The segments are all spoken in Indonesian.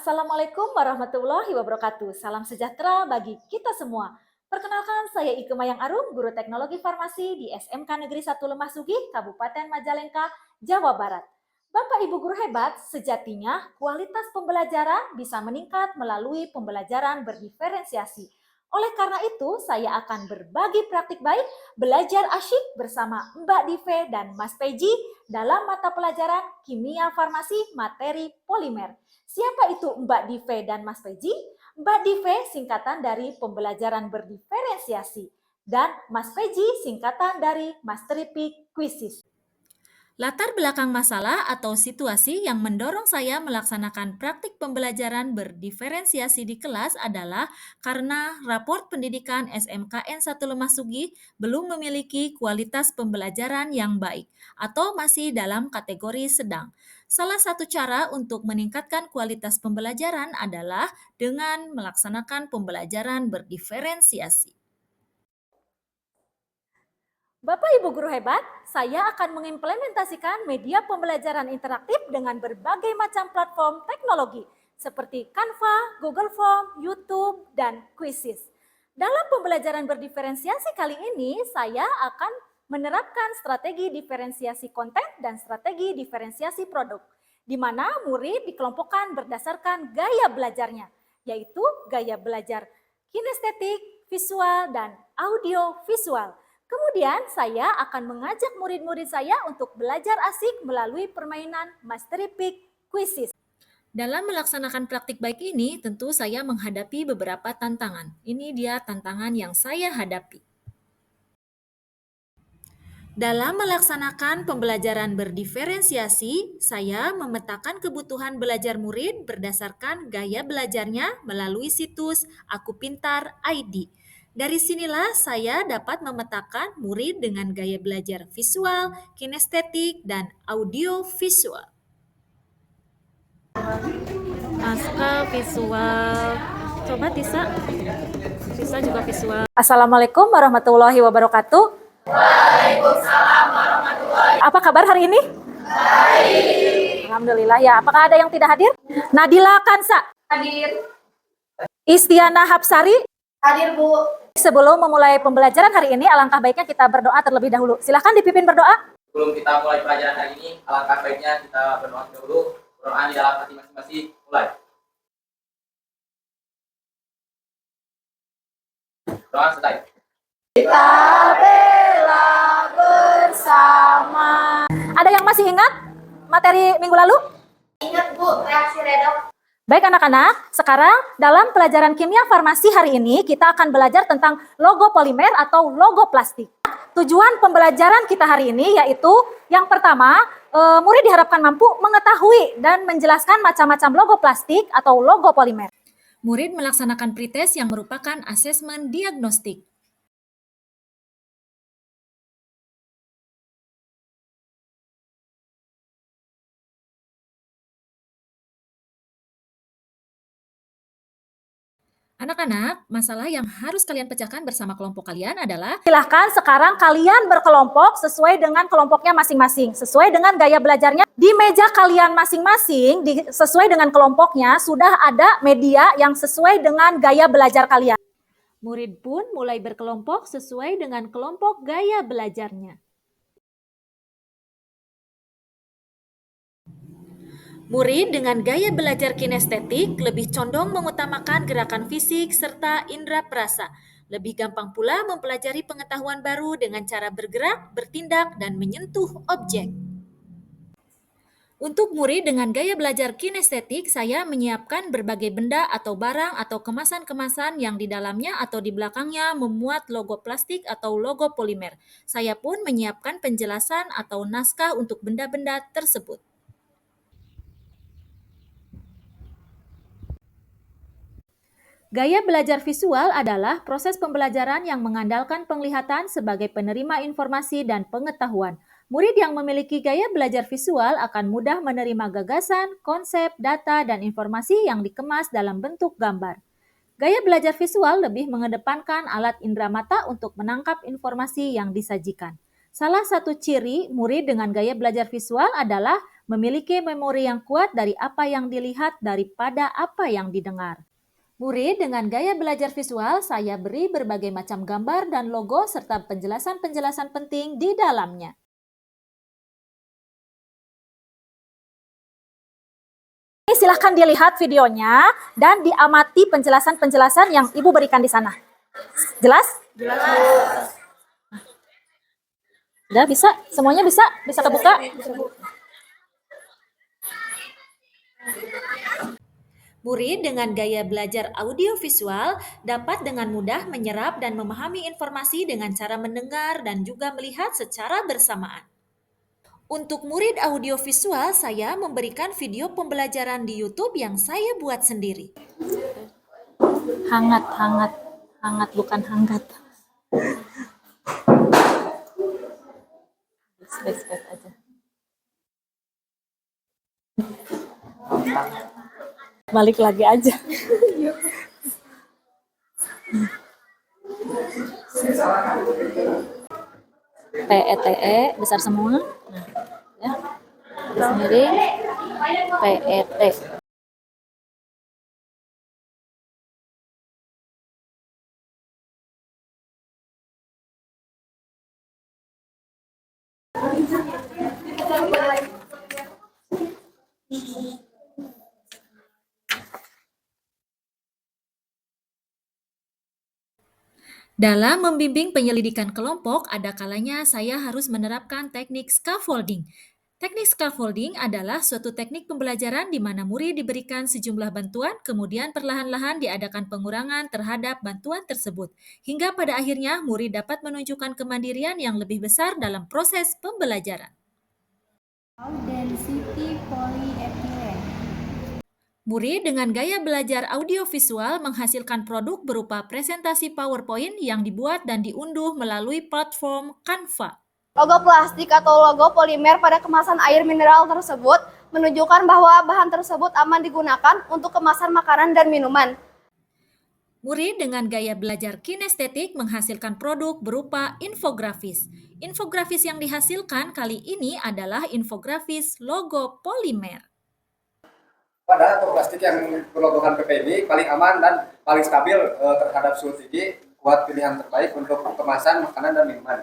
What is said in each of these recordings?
Assalamualaikum warahmatullahi wabarakatuh. Salam sejahtera bagi kita semua. Perkenalkan, saya Ike Mayang Arum, Guru Teknologi Farmasi di SMK Negeri 1 Lemah Sugih, Kabupaten Majalengka, Jawa Barat. Bapak Ibu guru hebat, sejatinya kualitas pembelajaran bisa meningkat melalui pembelajaran berdiferensiasi. Oleh karena itu, saya akan berbagi praktik baik, belajar asyik bersama Mbak Dive dan Mas Peji dalam mata pelajaran Kimia Farmasi materi polimer. Siapa itu Mbak Dive dan Mas Peji? Mbak Dive singkatan dari pembelajaran berdiferensiasi dan Mas Peji singkatan dari Mastery Peak Quizzes. Latar belakang masalah atau situasi yang mendorong saya melaksanakan praktik pembelajaran berdiferensiasi di kelas adalah karena raport pendidikan SMKN 1 Lemah Sugih belum memiliki kualitas pembelajaran yang baik atau masih dalam kategori sedang. Salah satu cara untuk meningkatkan kualitas pembelajaran adalah dengan melaksanakan pembelajaran berdiferensiasi. Bapak Ibu guru hebat, saya akan mengimplementasikan media pembelajaran interaktif dengan berbagai macam platform teknologi seperti Canva, Google Form, YouTube, dan Quizzes. Dalam pembelajaran berdiferensiasi kali ini, saya akan menerapkan strategi diferensiasi konten dan strategi diferensiasi produk, di mana murid dikelompokkan berdasarkan gaya belajarnya, yaitu gaya belajar kinestetik, visual, dan audio visual. Kemudian saya akan mengajak murid-murid saya untuk belajar asik melalui permainan Mastery Peak Quizzes. Dalam melaksanakan praktik baik ini, tentu saya menghadapi beberapa tantangan. Ini dia tantangan yang saya hadapi. Dalam melaksanakan pembelajaran berdiferensiasi, saya memetakan kebutuhan belajar murid berdasarkan gaya belajarnya melalui situs Aku Pintar ID. Dari sinilah saya dapat memetakan murid dengan gaya belajar visual, kinestetik, dan audio visual. Naskah visual. Coba Tisa. Tisa juga visual. Assalamualaikum warahmatullahi wabarakatuh. Waalaikumsalam warahmatullahi wabarakatuh. Apa kabar hari ini? Baik. Alhamdulillah ya. Apakah ada yang tidak hadir? Nadila Kansa. Hadir. Istiana Hapsari. Hadir, Bu. Sebelum memulai pembelajaran hari ini, alangkah baiknya kita berdoa terlebih dahulu. Silahkan dipimpin berdoa. Sebelum kita mulai pelajaran hari ini, alangkah baiknya kita berdoa dahulu. Doa di dalam hati masing-masing. Mulai. Doa selesai. Kita bela bersama. Ada yang masih ingat materi minggu lalu? Ingat, Bu, reaksi redox. Baik anak-anak, sekarang dalam pelajaran kimia farmasi hari ini kita akan belajar tentang logo polimer atau logo plastik. Tujuan pembelajaran kita hari ini yaitu yang pertama, murid diharapkan mampu mengetahui dan menjelaskan macam-macam logo plastik atau logo polimer. Murid melaksanakan pretest yang merupakan asesmen diagnostik. Anak-anak, masalah yang harus kalian pecahkan bersama kelompok kalian adalah Silahkan sekarang kalian berkelompok sesuai dengan kelompoknya masing-masing, sesuai dengan gaya belajarnya. Di meja kalian masing-masing, sesuai dengan kelompoknya, sudah ada media yang sesuai dengan gaya belajar kalian. murid pun mulai berkelompok sesuai dengan kelompok gaya belajarnya. Murid dengan gaya belajar kinestetik lebih condong mengutamakan gerakan fisik serta indera perasa. Lebih gampang pula mempelajari pengetahuan baru dengan cara bergerak, bertindak, dan menyentuh objek. Untuk murid dengan gaya belajar kinestetik, saya menyiapkan berbagai benda atau barang atau kemasan-kemasan yang di dalamnya atau di belakangnya memuat logo plastik atau logo polimer. Saya pun menyiapkan penjelasan atau naskah untuk benda-benda tersebut. Gaya belajar visual adalah proses pembelajaran yang mengandalkan penglihatan sebagai penerima informasi dan pengetahuan. Murid yang memiliki gaya belajar visual akan mudah menerima gagasan, konsep, data, dan informasi yang dikemas dalam bentuk gambar. Gaya belajar visual lebih mengedepankan alat indera mata untuk menangkap informasi yang disajikan. Salah satu ciri murid dengan gaya belajar visual adalah memiliki memori yang kuat dari apa yang dilihat daripada apa yang didengar. Murid dengan gaya belajar visual, saya beri berbagai macam gambar dan logo serta penjelasan-penjelasan penting di dalamnya. Silahkan dilihat videonya dan diamati penjelasan-penjelasan yang Ibu berikan di sana. Jelas? Jelas. Udah bisa? Semuanya bisa? Bisa kebuka? Murid dengan gaya belajar audiovisual dapat dengan mudah menyerap dan memahami informasi dengan cara mendengar dan juga melihat secara bersamaan. Untuk murid audiovisual, saya memberikan video pembelajaran di YouTube yang saya buat sendiri. Hangat, bukan hanggat. Space aja. Balik lagi aja. PETE besar semua. Nah, ya. Di sendiri PET. Dalam membimbing penyelidikan kelompok, ada kalanya saya harus menerapkan teknik scaffolding. Teknik scaffolding adalah suatu teknik pembelajaran di mana murid diberikan sejumlah bantuan, kemudian perlahan-lahan diadakan pengurangan terhadap bantuan tersebut, hingga pada akhirnya murid dapat menunjukkan kemandirian yang lebih besar dalam proses pembelajaran. Density polyethylene. Murid dengan gaya belajar audiovisual menghasilkan produk berupa presentasi PowerPoint yang dibuat dan diunduh melalui platform Canva. Logo plastik atau logo polimer pada kemasan air mineral tersebut menunjukkan bahwa bahan tersebut aman digunakan untuk kemasan makanan dan minuman. Murid dengan gaya belajar kinestetik menghasilkan produk berupa infografis. Infografis yang dihasilkan kali ini adalah infografis logo polimer. Pada atau plastik yang berlogokan PPB paling aman dan paling stabil terhadap suhu tinggi, buat pilihan terbaik untuk kemasan makanan dan minuman.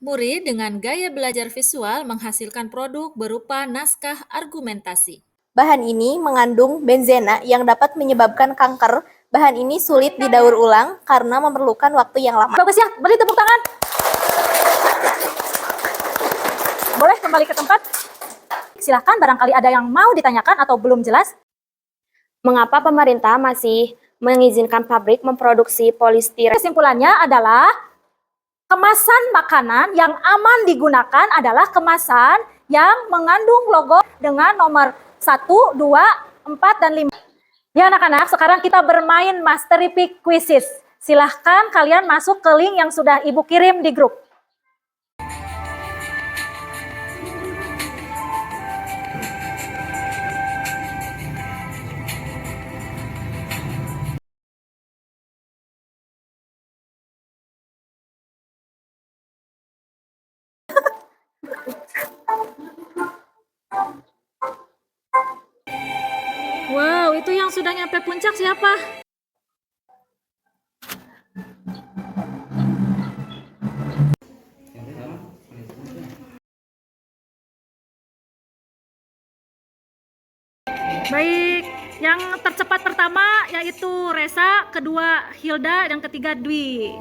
Murid dengan gaya belajar visual menghasilkan produk berupa naskah argumentasi. Bahan ini mengandung benzena yang dapat menyebabkan kanker. Bahan ini sulit didaur ulang karena memerlukan waktu yang lama. Bagus ya, beri tepuk tangan. Boleh kembali ke tempat? Silahkan barangkali ada yang mau ditanyakan atau belum jelas. Mengapa pemerintah masih mengizinkan pabrik memproduksi polistiren? Kesimpulannya adalah kemasan makanan yang aman digunakan adalah kemasan yang mengandung logo dengan nomor 1, 2, 4, dan 5. Ya anak-anak, sekarang kita bermain Mastery Pick Quizzes. Silahkan kalian masuk ke link yang sudah Ibu kirim di grup. Wow, itu yang sudah nyampe puncak siapa? Baik, yang tercepat pertama yaitu Resa, kedua Hilda, yang ketiga Dwi.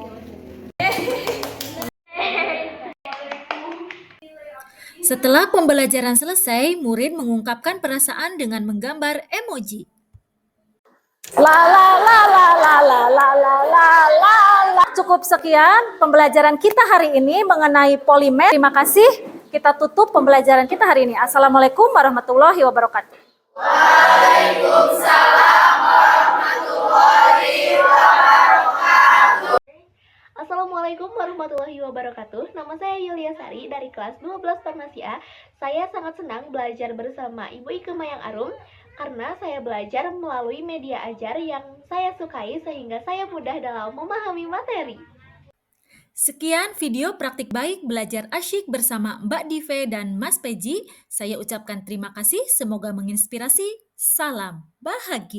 Setelah pembelajaran selesai, murid mengungkapkan perasaan dengan menggambar emoji. La la la la la la la la la la la. Cukup sekian pembelajaran kita hari ini mengenai polimer. Terima kasih. Kita tutup pembelajaran kita hari ini. Assalamualaikum warahmatullahi wabarakatuh. Waalaikumsalam warahmatullahi wabarakatuh. Assalamualaikum warahmatullahi wabarakatuh. Nama saya Yulia Sari dari kelas 12 Farmasi A. Saya sangat senang belajar bersama Ibu Ike Mayang Arum karena saya belajar melalui media ajar yang saya sukai sehingga saya mudah dalam memahami materi. Sekian video praktik baik belajar asyik bersama Mbak Dive dan Mas Peji. Saya ucapkan terima kasih, semoga menginspirasi. Salam bahagia.